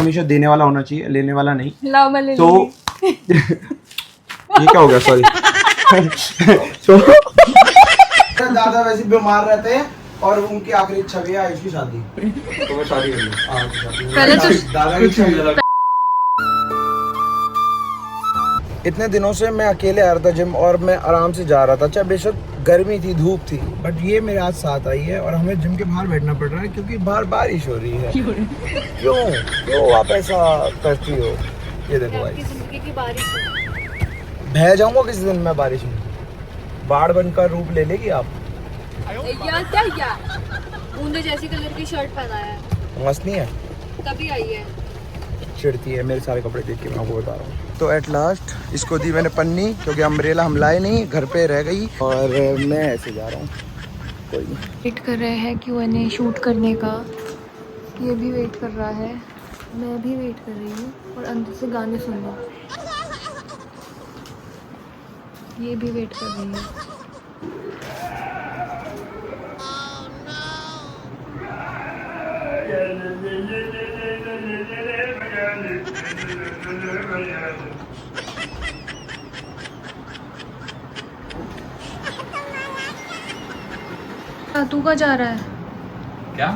हमेशा देने वाला होना चाहिए, लेने वाला नहीं। लाओ मैं ले तो ये क्या हो गया, सॉरी। तो दादा वैसे बीमार रहते हैं और उनकी आखिरी इच्छा भी है आयुष की शादी। तो मैं शादी कर लूं। पहले तो दादा की इच्छा। इतने दिनों से मैं अकेले आ रहा था जिम और मैं आराम से जा रहा था, चाहे बेशक गर्मी थी, धूप थी, बट ये मेरे आज साथ आई है और हमें जिम के बाहर बैठना पड़ रहा है क्योंकि बाहर बारिश हो रही है। क्यों आप ऐसा करती हो? ये देखो भाई, की बारिश बह जाऊंगा किसी दिन मैं बारिश में, बाढ़ बनकर रूप ले लेगी आप। क्या ऊंधे जैसी कलर की शर्ट पहना है, मस्त नहीं है? तभी आई है। चिढ़ती है मेरे सारे कपड़े देख के, मैं आपको बता रहा हूँ। तो एट लास्ट इसको दी मैंने पन्नी, क्योंकि अम्ब्रेला हम लाए नहीं, घर पे रह गई और मैं ऐसे जा रहा हूँ। कोई नहीं, वेट कर रहे हैं Q&A शूट करने का। ये भी वेट कर रहा है, मैं भी वेट कर रही हूँ और अंदर से गाने सुन रहा हूँ। ये भी वेट कर रही है। तू कहाँ जा रहा है? क्या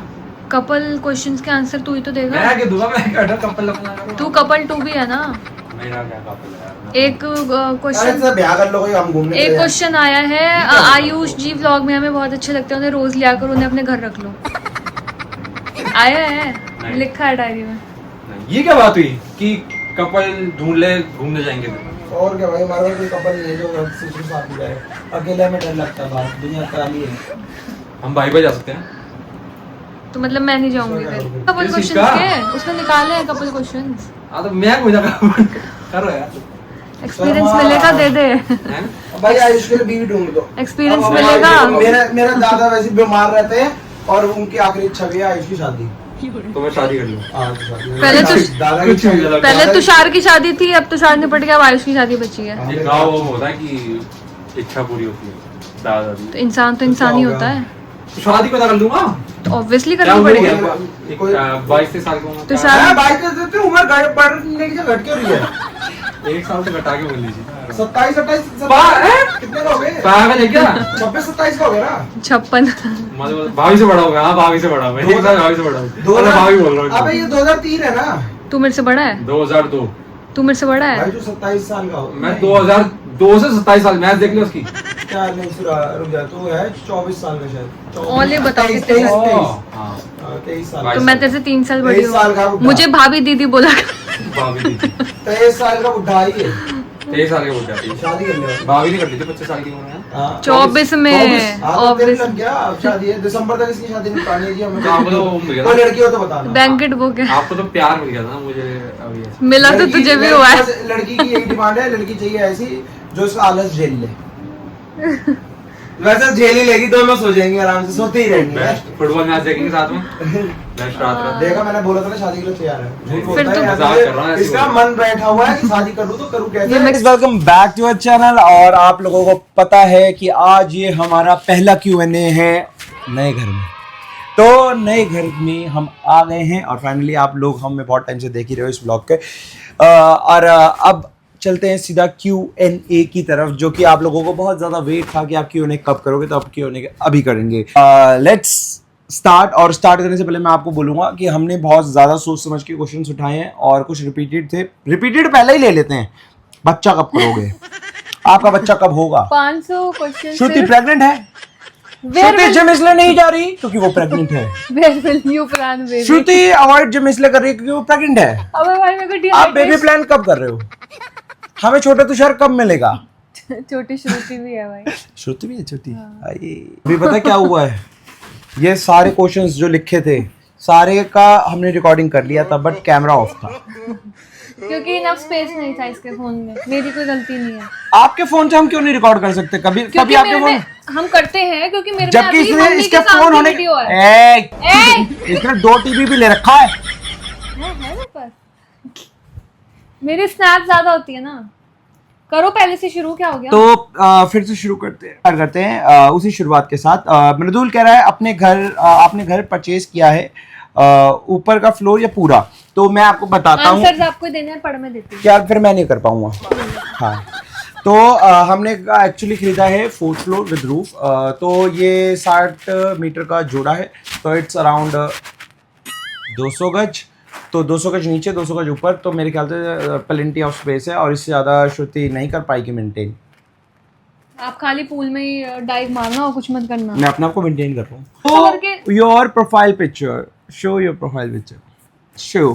कपल क्वेश्चंस के आंसर तू ही तो देगा। मैं आगे दूंगा, मैं क्या कपल लगना। तू कपल 2 भी है ना। मेरा क्या कपल है? एक क्वेश्चन ब्याह कर लो, कोई हम घूमने एक क्वेश्चन आया है, आयुष जी व्लॉग में हमें बहुत अच्छे लगते हैं, उन्हें रोज लिया कर, उन्हें अपने घर रख लो। आया है, लिखा है डायरी में। ये क्या बात हुई कि कपल ढूंढ ले, घूमने जाएंगे तो? और क्या भाई, हमारा कोई कपल नहीं है जो सिर्फ साथ में जाए। अकेले में डर लगता है, बात दुनिया काली है। हम भाई भाई जा सकते हैं। तो मतलब मैं नहीं जाऊंगी फिर। कपल किस क्वेश्चंस का? के उसने निकाले हैं कपल क्वेश्चंस। हाँ तो मैं कोई ना करो यार। एक्सपीरियंस मिलेगा, दे दे। हैं? भाई आयुष के लिए बीवी ढूंढ दो। एक्सपीरियंस अब मिलेगा। मेरा दादा वैसे बीमार रहते हैं और उनकी आखिरी इच्छा भी है आयुष की शादी। तो मैं शादी कर लूं। पहले तो दादा की इच्छा भी है। पहले तुषार की शादी थी, अब तुषार निपट गया, अब आयुष की शादी बची है। एक गाँव वो होता है कि इच्छा पूरी होती है दादा दी। तो इंसान तो इंसान ही होता है, तो शादी को कर लूंगा तो ऑब्वियसली क्या करनी पड़ेगी। 22 साल का हूँ। तुषार बाइक देते उम्र बढ़ने की घट क्यों रही है? 1 साल से घटा के बोल लीजिए। 27 28 कितने का हो गए? पागल है क्या? 26 27 का हो गया ना। 56। भाभी से बड़ा होगा। हाँ भाभी से बड़ा हूँ, 1 साल भाभी से बड़ा हूँ। भाभी बोल रहा हूँ। अबे ये 2003 है ना। तू मेरे से बड़ा है? 2002। तू मेरे से बड़ा है? भाई तू 27 साल का हो। मैं 2002 से 27 साल, मैच देख लिया उसकी। क्या नहीं सुरा, रुक जा, तू है 24 साल का शायद। ओले बताओ कितने 23 साल? 23 साल। तो मैं तेरे से 3 साल बड़ी 23 साल का हूँ। बुढ़ा। मुझे भाभी दीदी बोला। भाभी दी 23 साल का बुढ़ा ही है। 23 साल की हो जाती है। शादी करने वाला। भाभी नहीं करती थी 25 साल की उम्र में। 24 में। ऑब्वियस क्या अब शादी है, दिसंबर तक इसकी शादी निपटानी है जी हमें। आपको तो मिल गया कोई लड़की हो तो बताना। बैंकेट बुक है। आपको तो प्यार मिल गया था ना, मुझे अभी ऐसे। मिला तो तुझे भी हुआ है। लड़की की यही डिमांड है, लड़की चाहिए ऐसी जो इसका आलस झेल ले। वैसे झेल ही लेगी तो मैं सो जाएंगे आराम से, सोते ही रहेंगे। बेस्ट फुटबॉल मैच देखेंगे साथ में। बेस्ट रात रात। देखा, मैंने बोला था ना शादी के लिए तैयार है। झूठ फिर बोलता तो है, मजाक कर रहा है, ऐसे इसका बोल मन बैठा हुआ है कि शादी करूँ तो करूँ कैसे। Welcome back to our channel. और आप लोगों को पता है कि आज ये हमारा पहला Q&A है नए घर में। तो नए घर में हम आ गए हैं और फाइनली आप लोग हमें बहुत टाइम से देख ही रहे हो इस ब्लॉग के। और अब चलते हैं सीधा Q&A की तरफ, जो कि आप लोगों को बहुत ज़्यादा वेट था कि आप Q&A कब करोगे, तो आप Q&A अभी करेंगे। Let's start. और स्टार्ट करने से पहले मैं आपको बोलूँगा कि हमने बहुत ज़्यादा सोच समझ के क्वेश्चंस उठाए हैं और कुछ रिपीटेड थे। रिपीटेड पहले ही ले लेते हैं। बच्चा कब करोगे? आपका बच्चा कब होगा? 500 क्वेश्चन। श्रुति प्रेग्नेंट है? श्रुति जिम इसलिए नहीं जा रही क्योंकि वो प्रेग्नेंट है। श्रुति अवॉइड जिम इसलिए कर रही है क्योंकि वो प्रेग्नेंट है। अबे भाई मेरे को आप बेबी प्लान कब कर रहे हो? हमें छोटा तुषार कब मिलेगा? छोटी श्रुति भी है भाई। श्रुति भी है छोटी। अभी पता क्या हुआ है, ये सारे क्वेश्चंस जो लिखे थे सारे का हमने रिकॉर्डिंग कर लिया था, बट कैमरा ऑफ था क्योंकि इनफ स्पेस नहीं था इसके फोन में। मेरी कोई गलती नहीं है। आपके फोन से हम क्यों नहीं रिकॉर्ड कर सकते? कभी कभी क्योंकि आपके मेरे फोन में हम करते हैं, क्योंकि मेरे में जबकि अभी इसने मम्मी इसके के काम फोन की होने वीडियो है। इसने 2 टीवी भी ले रखा है। है मेरे पास। मेरी स्नैप ज्यादा होती है ना। करो पहले से शुरू, क्या हो गया? तो फिर से शुरू करते हैं उसी शुरुआत के साथ। मृदुल कह रहा है आपने घर परचेज किया है, ऊपर का फ्लोर या पूरा? तो मैं आपको बताता हूँ। आंसर्स आपको देने हैं, पढ़ में देती हूँ। क्या फिर मैं नहीं कर पाऊंगा। हाँ, तो हमने एक्चुअली खरीदा है 4th फ्लोर विद रूफ। तो ये 60 मीटर का जोड़ा है, तो इट्स अराउंड 200 गज। तो 200 गज नीचे, 200 गज ऊपर, तो मेरे ख्याल से प्लेंटी ऑफ स्पेस है और इससे ज़्यादा श्रुति नहीं कर पाएगी मेंटेन। आप खाली पूल में ही डाइव मारना और कुछ मत करना। मैं अपने आप को मेंटेन कर रहा हूँ। तो करके your profile picture, show your profile picture, show.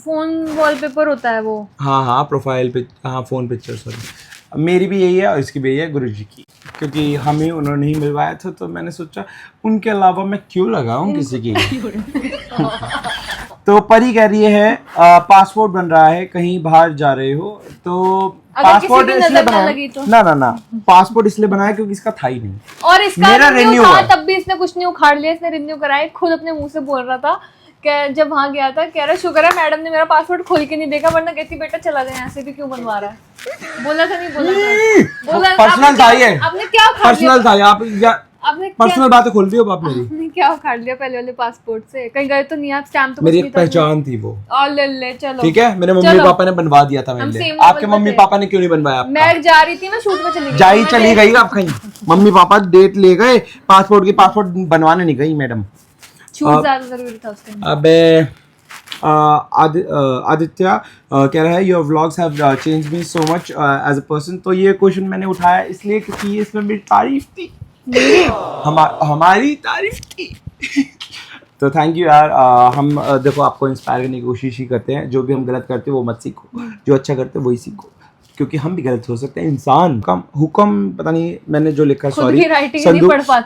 Phone wallpaper होता है वो। हाँ प्रोफाइल पिक, हाँ फोन पिक्चर, सॉरी। मेरी भी यही है और इसकी भी यही है, गुरुजी की, क्योंकि हमें उन्होंने ही मिलवाया था, तो मैंने सोचा उनके अलावा मैं क्यों लगाऊं किसी की। तो परी कह रही है पासपोर्ट बन रहा है, कहीं बाहर जा रहे हो तो पासपोर्ट इसलिए बनाया ना पासपोर्ट इसलिए बनाया क्योंकि इसका था ही नहीं, और इसका मेरा रिन्यू था, तब भी इसने कुछ नहीं उखाड़ लिया, इसने रिन्यू कराया। खुद अपने मुंह से बोल रहा था कि जब वहां गया था, कह रहा शुक्र है मैडम ने मेरा पासपोर्ट खोल के नहीं देखा, वरना कहती बेटा चला जाए यहाँ से भी, क्यों बनवा रहा है। बोला था नहीं बोला पर्सनल था ये, आपने क्या पर्सनल था। आप आपने पर्सनल बातें खोल दी हो बाप मेरी। आपने क्या उखाड़ लिया पहले वाले पासपोर्ट से? कहीं गए तो नहीं आप? स्टैम्प तो मेरी एक पहचान थी वो। और ले चलो ठीक है, मेरे मम्मी पापा ने बनवा दिया था मेरे लिए। आपके मम्मी पापा ने क्यों नहीं बनवाया? मैं जा रही थी, मैं शूट में चली गई आप कहीं। मम्मी पापा डेट ले गए पासपोर्ट की, पासपोर्ट बनवाने नहीं गई मैडम। शूट ज्यादा जरूरी था उस टाइम। अबे आदित्य कह रहा है your vlogs have changed me so much as a person. तो ये क्वेश्चन मैंने उठाया इसलिए क्योंकि इसमें मेरी तारीफ थी, हमारी तारीफ थी। तो थैंक यू यार। हम देखो आपको इंस्पायर करने की कोशिश ही करते हैं। जो भी हम गलत करते हैं वो मत सीखो, जो अच्छा करते हैं वही सीखो, क्योंकि हम भी गलत हो सकते हैं। इंसान हुक्म पता नहीं मैंने जो लिखा, सॉरी।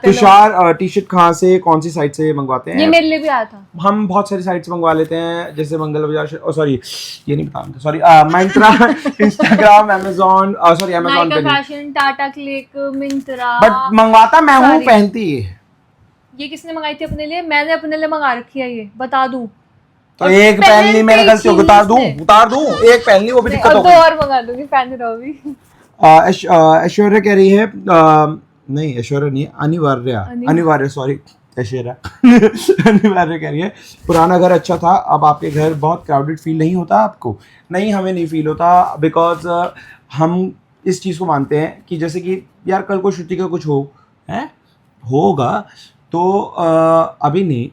तुषार टी शर्ट कहाँ से, कौन सी साइट से मंगवाते हैं? ये मेरे लिए भी आया था। हम बहुत सारी साइट से मंगवा लेते हैं, जैसे मंगल बाजार, सॉरी ये नहीं बताऊंगा, sorry Myntra, Instagram, Amazon, sorry Amazon पे fashion, Tata Cliq, Myntra. But मंगवाता मैं हूँ, पहनती है। ये किसने मंगाई थी अपने लिए? मैंने अपने लिए मंगा रखी है, ये बता दूं तो एक पहन ली, मेरे गलती उतार दूं एक पहन ली, वो भी दिक्कत होगी। दो और मंगा दूंगी, पहन रहो भी। ऐश्वर्या कह रही है नहीं ऐश्वर्या नहीं, अनिवार्य सॉरी ऐश्वर्या अनिवार्य कह रही है पुराना घर अच्छा था, अब आपके घर बहुत क्राउडेड फील नहीं होता आपको? नहीं, हमें नहीं फील होता, बिकॉज हम इस चीज़ को मानते हैं कि जैसे कि यार कल को श्रुति का कुछ होगा तो अभी नहीं,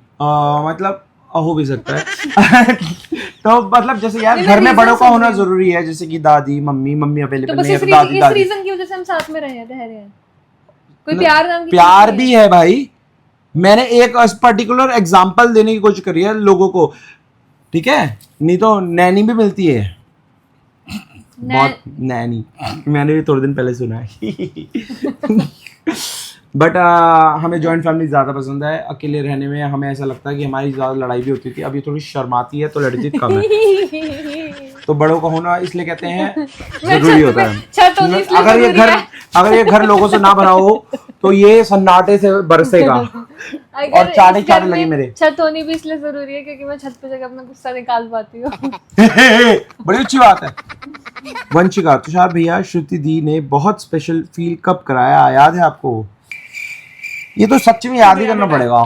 मतलब हो भी सकता है। तो मतलब जैसे यार घर में बड़ों का होना जरूरी है, जैसे कि दादी मम्मी अवेलेबल नहीं है तो दादी इस रीजन की वजह से हम साथ में रह रहे हैं। कोई प्यार नाम की प्यार भी है भाई। मैंने एक पर्टिकुलर एग्जांपल देने की कोशिश करी है लोगों को, ठीक है? नहीं तो नैनी भी मिलती है, बहुत नैनी, मैंने भी थोड़े दिन पहले सुना है। बट हमें जॉइंट फैमिली ज़्यादा पसंद है। अकेले रहने में हमें ऐसा लगता है कि हमारी ज़्यादा लड़ाई भी होती थी, अब ये थोड़ी शर्माती है तो लड़ती कम है। तो बड़ों का होना इसलिए कहते हैं जरूरी होता है। अगर ये घर लोगों से ना भरा हो तो ये सन्नाटे से बरसेगा और चाटे लगे मेरे। छत होनी भी इसलिए जरूरी है क्योंकि मैं छत पे जाकर अपना गुस्सा निकाल पाती हूँ। बड़ी अच्छी बात है। वंशिका, तुषार भैया श्रुति दी ने बहुत स्पेशल फील कब कराया, याद है आपको? ये तो सच में याद ही करना पड़ेगा।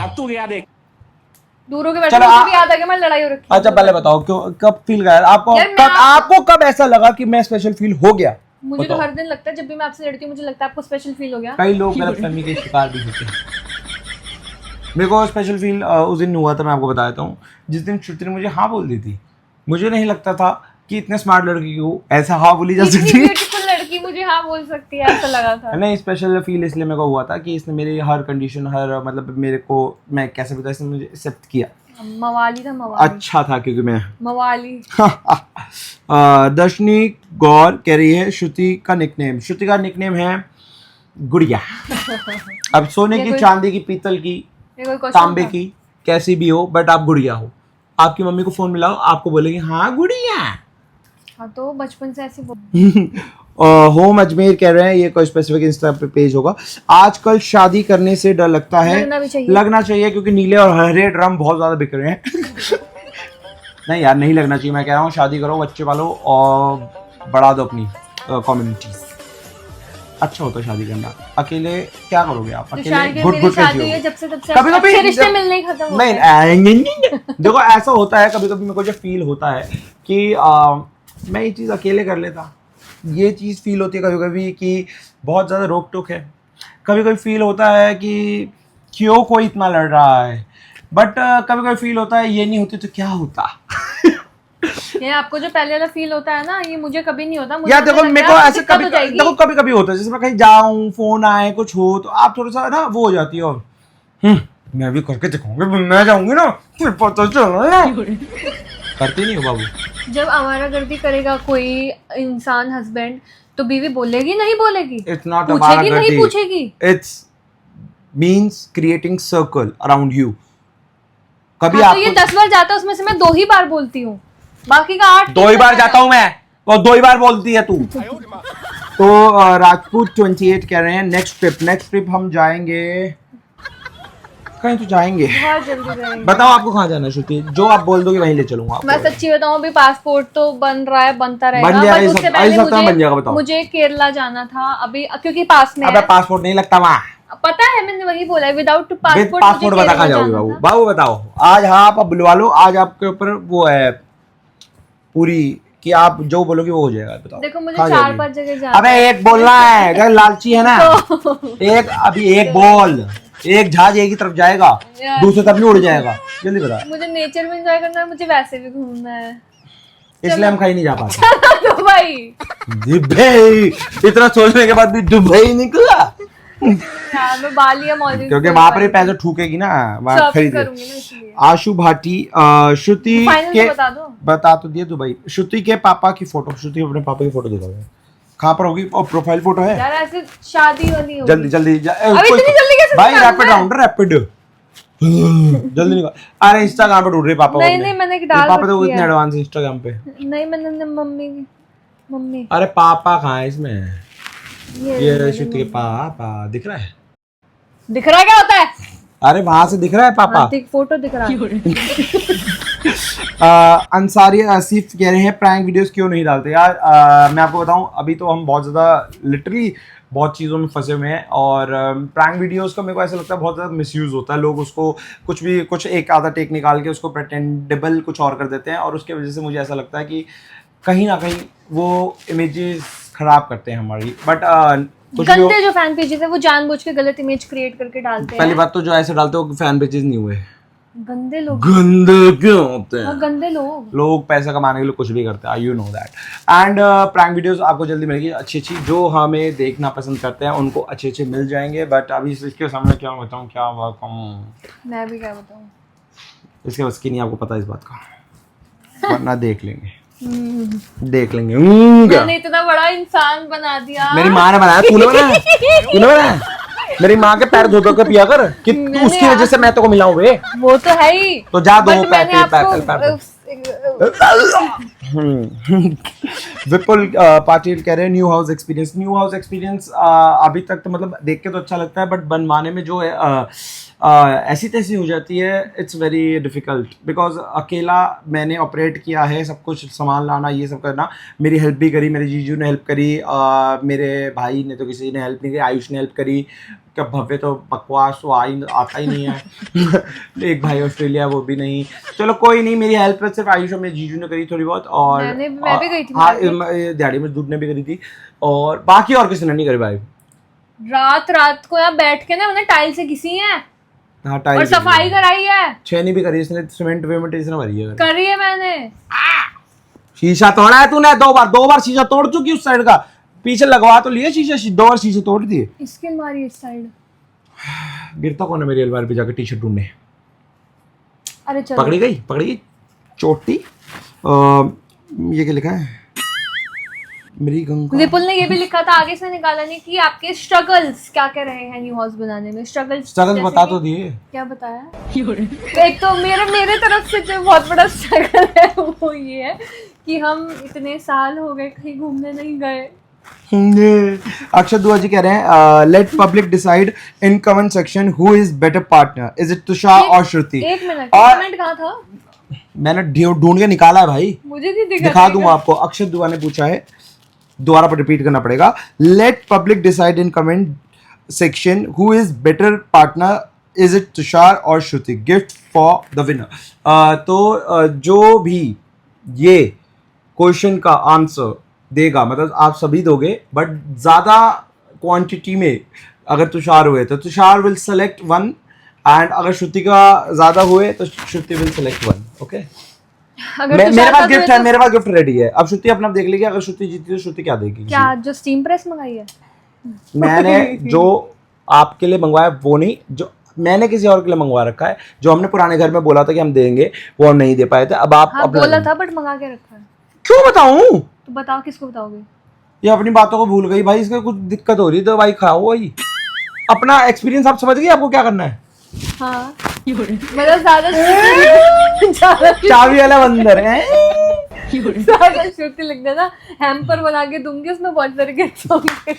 दूरों के बैठे मुझे भी याद आ गया, मैं लड़ाई हो रखी। अच्छा पहले बताओ क्यों, कब फील कराया आपको कब ऐसा लगा कि मैं स्पेशल फील हो गया? मुझे तो हर दिन लगता है, जब भी मैं आपसे लड़ती हूँ मुझे लगता है आपको स्पेशल फील हो गया। कई लोग गलतफहमी के शिकार भी होते हैं। मेरे को स्पेशल फील उस दिन हुआ था, मैं आपको बताता हूँ, जिस दिन श्रुति ने मुझे हाँ बोल दी थी। मुझे नहीं लगता था कि इतने स्मार्ट लड़की को ऐसा हाँ बोली जा सकती है, लड़की मुझे हाँ बोल सकती है, ऐसा लगा था। नहीं, स्पेशल फील इसलिए मेरे को हुआ था कि इसने मेरी हर कंडीशन, हर मतलब मेरे को, मैं कैसे बताऊं, इसने मुझे एक्सेप्ट किया। मवाली था, मवाली अच्छा था क्योंकि मैं मवाली। दर्शनी गौर कह रही है श्रुति का निकनेम है गुड़िया। अब सोने की, चांदी की, पीतल की, तांबे की, कैसी भी हो, बट आप गुड़िया हो। आपकी मम्मी को फोन मिलाओ, आपको बोलेगी हाँ गुड़िया। हाँ तो बचपन से ऐसी होम अजमेर कह रहे हैं ये कोई स्पेसिफिक इंस्टा पे पेज होगा। आजकल शादी करने से डर लगता है, लगना चाहिए क्योंकि नीले और हरे ड्रम बहुत ज्यादा बिक रहे हैं। नहीं यार, नहीं लगना चाहिए। मैं कह रहा हूँ शादी करो, बच्चे पालो और बढ़ा दो अपनी कम्युनिटी। अच्छा होता है शादी करना। अकेले क्या करोगे आप? तो अकेले शादी घुट मेरी घुट के शादी हुई है जियोगे। जब से तब से कभी कभी अच्छे रिश्ते मिलने ही खत्म हो नहीं गए। नहीं, देखो ऐसा होता है कभी कभी मेरे को जो फील होता है कि मैं ये चीज़ अकेले कर लेता। ये चीज़ फील होती है कभी कभी कि बहुत ज़्यादा रोक टोक है। कभी कभी फील होता है कि क्यों कोई इतना लड़ रहा है, बट कभी कभी फील होता है ये नहीं होती तो क्या होता। ये आपको जो पहले वाला फील होता है ना, ये मुझे कभी नहीं होता। मुझे यार तो देखो लगता मेरे है को आपको ऐसे दिक्कत कभी हो जाएगी। देखो कभी कभी होता है, जैसे मैं कहीं जाऊं, फोन आए, कुछ हो तो आप थोड़ा सा ना वो हो जाती हो। मैं भी करके दिखाऊंगी, मैं जाऊंगी ना फिर पता चला ना। करती नहीं हो बाबू। जब आवारागर्दी करेगा कोई इंसान हस्बैंड, तो बीवी बोलेगी नहीं बोलेगी? इट्स नॉट पूछेगी नहीं पूछेगी? It's means creating circle around you. कभी हाँ, आप तो ये 10 बार जाता है, उसमें से मैं 2 ही बार बोलती हूँ, बाकी का 8 2 ही बार जाता हूँ मैं और 2 ही बार बोलती है तू। तो राजपूत 28 कह रहे हैं नेक्स्ट ट्रिप हम जाएंगे कहीं तो जाएंगे। बहुत जल्दी जाएंगे। बताओ आपको कहाँ जाना है श्रुति? जो आप बोल दोगे वहीं ले चलूंगा आपको। मैं सच्ची बताऊं, अभी पासपोर्ट तो बन रहा है, बनता रहेगा, बन जाएगा, बट इस उससे सप्ताह पहले बन जाएगा, बताओ। मुझे केरला जाना था अभी, क्योंकि पास में अबे है। पासपोर्ट नहीं लगता वहाँ। पता है, मैंने वही बोला है, विदाउट विद पासपोर्ट पासपोर्ट बता कहाँ जाओगे बाबू? बाबू बताओ आज। हाँ आप बुलवा लो आज, आपके ऊपर वो है पूरी कि आप जो बोलोगे वो हो जाएगा। बताओ देखो मुझे कहाँ 4-5 जाओगे? जगह जाना अबे एक बोलना है, अगर लालची है ना एक अभी एक बोल, एक जहाज एक ही तरफ जाएगा, दूसरी तरफ नहीं उड़ जाएगा। जल्दी बता। मुझे नेचर में एंजॉय करना है, मुझे वैसे भी घूमना है। इसलिए हम कहीं नहीं जा पाते। दुबई दुबई, इतना सोचने के बाद भी दुबई निकला यार, मैं बाली या मालदीव क्योंकि वहां पर ही पैसे ठूकेगी ना, वहां शॉपिंग खरीद। करूंगी ना, इसलिए। आशु भाटी श्रुति फाइनल के तो बता दो। बता तो दिए दुबई। श्रुति के पापा की फोटो, श्रुति अपने पापा की फोटो दिखाओ कहाँ पर होगी? और प्रोफाइल फोटो है? यार ऐसे शादी वाली होगी। जल्दी जल्दी अभी इतनी जल्दी कैसे भाई निकालूं रैपिड मैं? राउंड रैपिड जल्दी निकाल। अरे इंस्टाग्राम पे ढूंढ रहे पापा को नहीं, अपने। नहीं, मैंने एक तेरे डाल पापा तो रखी इतने है। एडवांस इंस्टाग्राम पे। नहीं, मैंने मम्मी अरे पापा कहाँ है इसमें? ये ये श्रुति के पापा दिख रहा है? दिख रहा है, क्या होता है? अरे वहां से दिख रहा है पापा। हाँ, फोटो दिख रहा है। अंसारी आसिफ कह रहे हैं प्रैंक वीडियोस क्यों नहीं डालते यार? मैं आपको बताऊं अभी तो हम बहुत ज़्यादा लिटरली बहुत चीज़ों में फंसे हुए हैं, और प्रैंक वीडियोस का मेरे को ऐसा लगता है बहुत ज़्यादा मिसयूज़ होता है। लोग उसको कुछ एक आधा टेक निकाल के उसको प्रेटेंडेबल कुछ और कर देते हैं, और उसके वजह से मुझे ऐसा लगता है कि कहीं ना कहीं वो इमेजेस खराब करते हैं हमारी। बट गंदे जो फैन पेजेस है वो जानबूझ के गलत इमेज क्रिएट करके डालते हैं। पहली बात तो जो ऐसे डालते हो फैन पेजेस नहीं हुए, गंदे लोग, गंदे क्यों होते हाँ, हैं गंदे लोग पैसा कमाने के लिए कुछ भी करते हैं, you know that. And prank videos आपको जल्दी मिलेगी अच्छी अच्छी, जो हमें देखना पसंद करते हैं उनको अच्छे अच्छे मिल जाएंगे। बट अभी इसके सामने क्या बताऊँ, क्या बताऊँ, मैं भी क्या बताऊँ, इसके बस की नहीं, आपको पता है इस बात का, वरना देख लेंगे क्या? मैंने इतना बड़ा इंसान बना दिया। मेरी माँ ने बनाया, तूने बनाया? तूने बनाया? मेरी माँ के पैर धो धो के पिया कर कि तू उसकी वजह से मैं तो को मिला हूँ बे। वो तो है ही, तो जा दो बट मैंने विपुल पाटिल कह रहे हैं न्यू हाउस एक्सपीरियंस अभी तक तो मतलब देख के तो अच्छा लगता है, बट बनवाने में जो है ऐसी तैसी हो जाती है। इट्स वेरी डिफिकल्ट बिकॉज अकेला मैंने ऑपरेट किया है, सब कुछ सामान लाना ये सब करना, मेरी हेल्प भी करी, मेरे जीजू ने हेल्प करी, मेरे भाई ने तो किसी ने हेल्प नहीं करी, आयुष ने हेल्प करी। क्या भव्य तो बकवास तो आता ही नहीं है एक भाई ऑस्ट्रेलिया वो भी नहीं, चलो कोई नहीं, मेरी हेल्प सिर्फ आयुष और मेरे जीजू ने करी थोड़ी बहुत, और मैं भी गई थी, हाँ दिहाड़ी में दूध ने भी करी थी, और बाकी और किसी ने नहीं करी भाई। रात को यहाँ बैठ के ना मैंने टाइल से घिसी है, हाँ, और सफाई कराई है, छेनी भी करी इसने, सीमेंट वेमेंट इसने भरी है, करी है मैंने। शीशा तोड़ा है तूने दो बार शीशा तोड़ चुकी उस साइड का, पीछे लगवा तो लिया शीशा, 2 बार शीशे तोड़ दिए। इसकी अलमारी इस साइड, गिरता कौन है मेरी अलमारी पे जाकर टी शर्ट ढूंढने? अरे चलो, पकड़ी गई चोटी। ये क्या लिखा है? मेरी गंगा। विपुल ने ये भी लिखा था आगे से निकाला नहीं कि आपके स्ट्रगल्स क्या क्या रहे हैं न्यू हाउस बनाने में। स्ट्रगल्स बता तो दिए। क्या बताया? एक तो मेरे तरफ से जो बहुत बड़ा स्ट्रगल है वो ये है कि हम इतने साल हो गए कहीं घूमने नहीं गए। अक्षय दुआ जी कह रहे हैं let public decide in comment section who is better partner, is it Tushar और श्रुति। एक मिनट, और कमेंट कहाँ था? मैंने ढूंढ के निकाला है भाई, मुझे नहीं दिखा दूंगा आपको। अक्षय दुआ ने पूछा है दोबारा पर रिपीट करना पड़ेगा। Let public decide in comment section who is better partner, is it Tushar और Shruti, gift for the winner. तो जो भी ये क्वेश्चन का आंसर देगा, मतलब आप सभी दोगे, बट ज्यादा क्वांटिटी में अगर तुषार हुए तो Tushar will select one, and अगर श्रुति का ज्यादा हुए तो श्रुति विल सेलेक्ट वन। ओके, मेरे पास गिफ्ट है, मेरे पास गिफ्ट रेडी है। अब श्रुति अपना देख लेगी, अगर श्रुति जीती तो श्रुति क्या देगी? क्या जो स्टीम प्रेस मंगाई है? मैंने जो आपके लिए मंगवाया वो नहीं, जो मैंने किसी और के लिए मंगवा रखा है, जो हमने पुराने घर में बोला था कि हम देंगे, वो हम नहीं दे पाए थे। अब आप हाँ, बोला था बट मंगा के रखा है। क्यों बताऊं? तो बताओ, किसको बताओगे? ये अपनी बातों को भूल गई भाई, इसका कुछ दिक्कत हो रही है तो भाई खाओ भाई। अपना एक्सपीरियंस आप समझ गए, आपको क्या करना है? हाँ, मतलब ज्यादा चाबी वाला बंदर है। ज्यादा श्रुति लिख देना, हैम्पर बना के दूंगी, उसमें बहुत सारे गिफ्ट होंगे।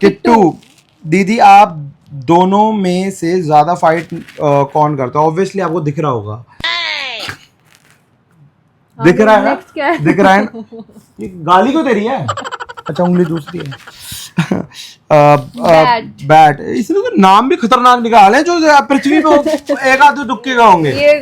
किट्टू दीदी, आप दोनों में से ज्यादा फाइट कौन करता है? ऑब्वियसली आपको दिख रहा होगा। दिख रहा है ना? Next क्या है? दिख रहा है ना? ये गाली क्यों दे रही है? अच्छा, उंगली दूसरी है। बैट, इसने तो नाम भी खतरनाक निकाले जो पृथ्वी पे एक आधे तुक्के का होंगे। ये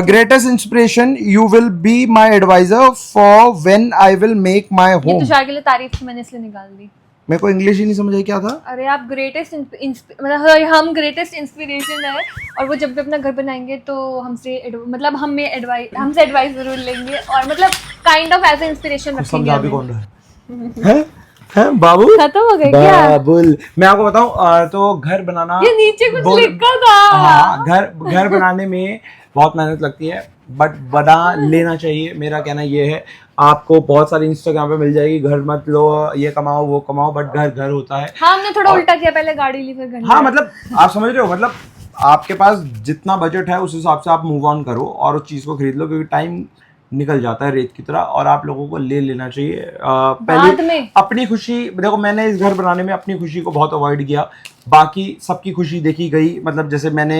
greatest inspiration, you will be my adviser for when I will make my ये होम। तुषार के लिए तारीफ थी, मैंने इसलिए निकाल दी। मेरे को इंग्लिश ही नहीं समझ आई क्या था। अरे आप ग्रेटेस्ट मतलब हम ग्रेटेस्ट इंस्पिरेशन है, और वो जब भी अपना घर बनाएंगे तो हमसे मतलब हमसे एडवाइस जरूर लेंगे, और मतलब काइंड ऑफ एज इंस्पिरेशन रखेंगे। समझा भी कौन रहा है? हैं बाबू? खत्म हो गए क्या? बाबुल, मैं आपको बताऊं तो घर बनाना, ये नीचे कुछ लिखा था। हाँ, घर बनाने में बहुत मेहनत लगती है, बट बना लेना चाहिए। मेरा कहना ये है, आपको बहुत सारी इंस्टाग्राम पे मिल जाएगी, घर मत लो, ये कमाओ वो कमाओ, बट घर होता है। हाँ, हमने थोड़ा उल्टा किया, पहले गाड़ी ली फिर घर। हाँ, मतलब आप समझ रहे हो, मतलब आपके पास जितना बजट है उस हिसाब से आप मूव ऑन करो और उस चीज को खरीद लो, क्योंकि टाइम निकल जाता है रेत की तरह, और आप लोगों को ले लेना चाहिए। बाद में अपनी खुशी देखो, मैंने इस घर बनाने में अपनी खुशी को बहुत अवॉइड किया, बाकी सबकी खुशी देखी गई। मतलब जैसे मैंने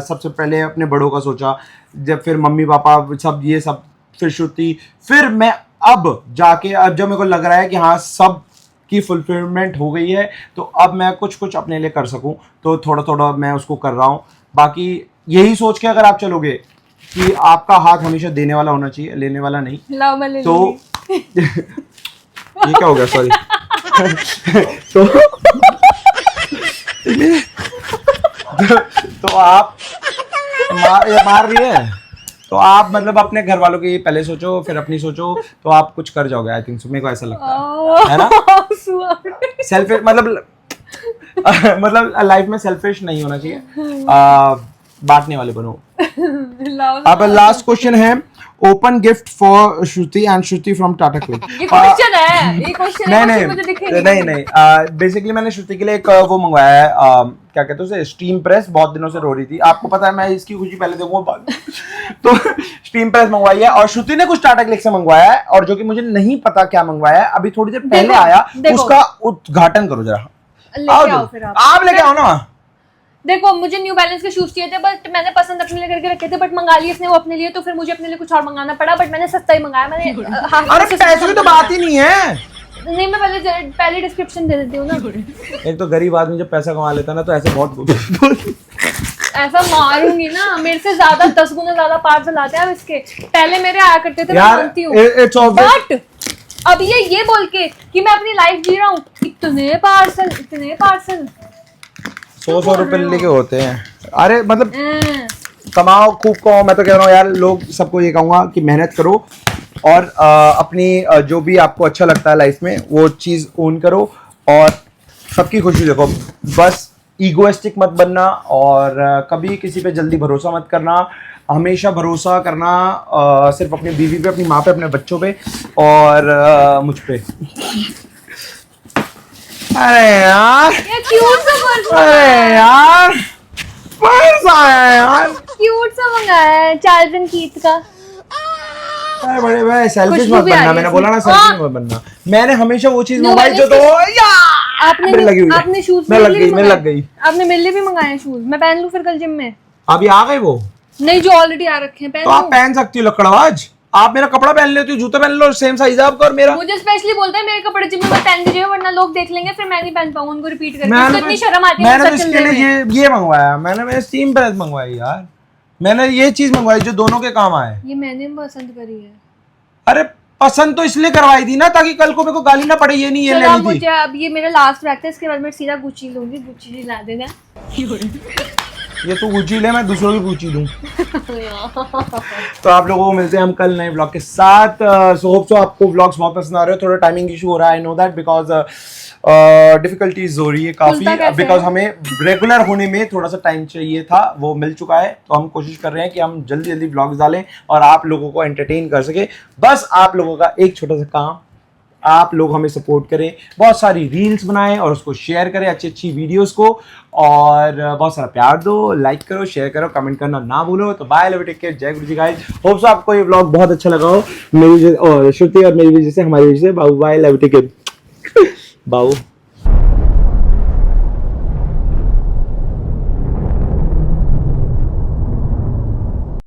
सबसे पहले अपने बड़ों का सोचा, जब फिर मम्मी पापा सब ये सब, फिर श्रुति, फिर मैं अब जाके, अब जब मेरे को लग रहा है कि हाँ सब की फुलफिलमेंट हो गई है, तो अब मैं कुछ अपने लिए कर सकूं, तो थोड़ा थोड़ा मैं उसको कर रहा हूं। बाकी यही सोच के अगर आप चलोगे कि आपका हाथ हमेशा देने वाला होना चाहिए, लेने वाला नहीं, लाओ मैं ले तो ये क्या हो गया? सॉरी। तो आप मार रही है, तो आप मतलब अपने घर वालों की पहले सोचो, फिर अपनी सोचो, तो आप कुछ कर जाओगे। आई थिंक सो, मेरे को ऐसा लगता है ना? सेल्फिश मतलब लाइफ में सेल्फिश नहीं होना चाहिए, बांटने वाले बनो। अब लास्ट क्वेश्चन है, open gift for Shruti and Shruti from Tata click. ये क्वेश्चन है, ये क्वेश्चन है, मुझे दिखे नहीं। बेसिकली मैंने श्रुति के लिए एक वो मंगवाया है, क्या कहते हैं उसे, स्टीम प्रेस। बहुत दिनों से रो रही थी, आपको पता है, मैं इसकी खुशी पहले देखूंगा बाद। तो स्टीम प्रेस मंगवाई है, और श्रुति ने कुछ टाटा क्लिक से मंगवाया है, और जो कि मुझे नहीं पता क्या मंगवाया है, अभी थोड़ी देर पहले आया, उसका उद्घाटन करो जरा। आप लेके आओ ना। देखो, मुझे न्यू बैलेंस के शूज चाहिए थे, बट मैंने पसंद अपने लिए करके रखे थे, बट मंगा लिए इसने वो अपने लिए, तो फिर मुझे अपने लिए कुछ और मंगाना पड़ा, बट मैंने सस्ता ही मंगाया। मैंने अरे पैसों की तो बात ही नहीं है। नहीं, मैं पहले डिस्क्रिप्शन दे देती हूँ ना। एक तो गरीब आदमी जब पैसा कमा लेता ना, तो ऐसे बहुत ऐसा मारूंगी ना, मेरे से ज्यादा 10 गुना ज्यादा पार्सल आते हैं अब इसके। पहले मेरे आया करते थे, मैं मानती हूँ, बट अब ये बोल के कि मैं अपनी लाइफ जी रहा हूँ, इतने पार्सल 100 रुपए लेके होते हैं। अरे मतलब कमाओ, खूब कमाओ। मैं तो कह रहा हूँ यार, लोग सबको ये कहूँगा कि मेहनत करो, और अपनी जो भी आपको अच्छा लगता है लाइफ में वो चीज़ ओन करो, और सबकी खुशी देखो। बस ईगोइस्टिक मत बनना, और कभी किसी पे जल्दी भरोसा मत करना। हमेशा भरोसा करना सिर्फ अपनी बीवी पे, अपनी माँ पे, अपने बच्चों पे, और मुझ पे। अरे यार, ये क्यूट सा पर्स, अरे यार पर्स आया यार, क्यूट सा मंगाया है, चार्ल्टन कीथ का। अरे बड़े भाई, सेल्फिश मत बनना। मैंने बोला ना, सेल्फिश मत बनना। मैंने हमेशा वो चीज मंगवाई जो, तो आपने शूज मेरे लग गई। आपने मेरे लिए भी मंगाए शूज, मैं पहन लूं फिर कल जिम में? अभी आ गए वो? नहीं, जो ऑलरेडी आ रखे हैं, तो आप पहन सकती हो लकड़वाज। आप मेरा कपड़ा पहन लेते हो, जूता पहन लो, सेम साइज है आपका और मेरा। मुझे स्पेशली बोलते हैं मेरे कपड़े जिम में मत पहन दीजिए वरना लोग देख लेंगे फिर मैं नहीं पहन पाऊंगा उनको रिपीट करके। मैंने इतनी शर्म आती है मैंने तो सच इसके में। लिए ये मंगवाया, मैंने स्टीम प्रेस मंगवाई यार, मैंने ये चीज मंगवाई जो दोनों के काम आए। ये मैंने पसंद करी है। अरे पसंद तो इसलिए करवाई थी ना ताकि कल को मेरे को गाली ना पड़े, ये नहीं ये चलो अब लेनी थी। मुझे अब ये मेरा लास्ट रैक था, इसके बाद मैं सीधा गुच्ची लूंगी, गुच्ची ला देना। ये तू गुच्ची ले, मैं दूसरों की गुच्ची दूं। तो आप लोगों को मिलते हैं हम कल नए ब्लॉग के साथ। सो होप सो आपको ब्लॉग्स बहुत पसंद आ रहे हो। थोड़ा टाइमिंग इशू हो रहा है, I know that, because difficulties हो रही है काफी, बिकॉज हमें रेगुलर होने में थोड़ा सा टाइम चाहिए था, वो मिल चुका है। तो हम कोशिश कर रहे हैं कि हम जल्दी जल्दी ब्लॉग्स डालें और आप लोगों को एंटरटेन कर सके। बस आप लोगों का एक छोटा सा काम, आप लोग हमें सपोर्ट करें, बहुत सारी रील्स बनाएं और उसको शेयर करें, अच्छी अच्छी वीडियोस को, और बहुत सारा प्यार दो, लाइक करो, शेयर करो, कमेंट करना ना भूलो। तो बाय, लव, टेक केयर, जय गुरु जी गाइस। होप सो आपको ये व्लॉग बहुत अच्छा लगा हो, मेरी और श्रुति और मेरी वजह से, हमारी वजह से। बाय, लव, टेक केयर, बाऊ।